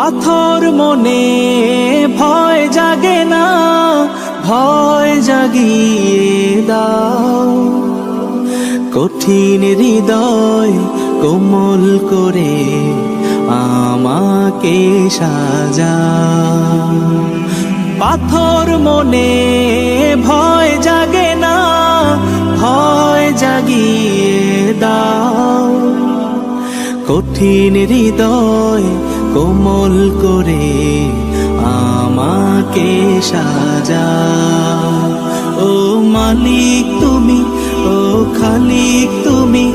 পাথর মনে ভয় জাগে না, ভয় জাগিয়ে দাও। কঠিন হৃদয় কোমল করে আমাকে সাজাও। পাথর মনে ভয় জাগে না, ভয় জাগিয়ে দাও। কঠিন হৃদয় কোমল করে আমাকে সাজাও। ও মালিক তুমি, ও খালিক তুমি,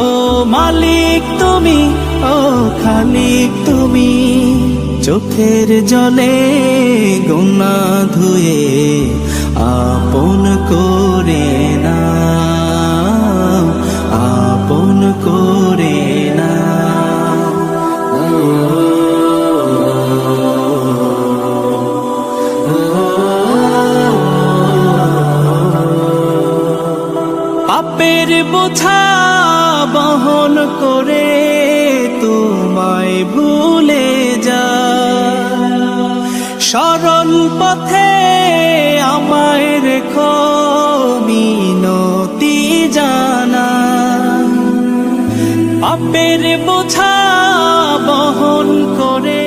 ও মালিক তুমি, ও খালিক তুমি। চোখের জলে গুনাহ ধুয়ে আপন করে নাও, আপন করে নাও। পাপের বোঝা বহন করে তোমায় ভুলে যা। সরল পথে আমায় রেখো মিনতি জানা। পাপের বোঝা বহন করে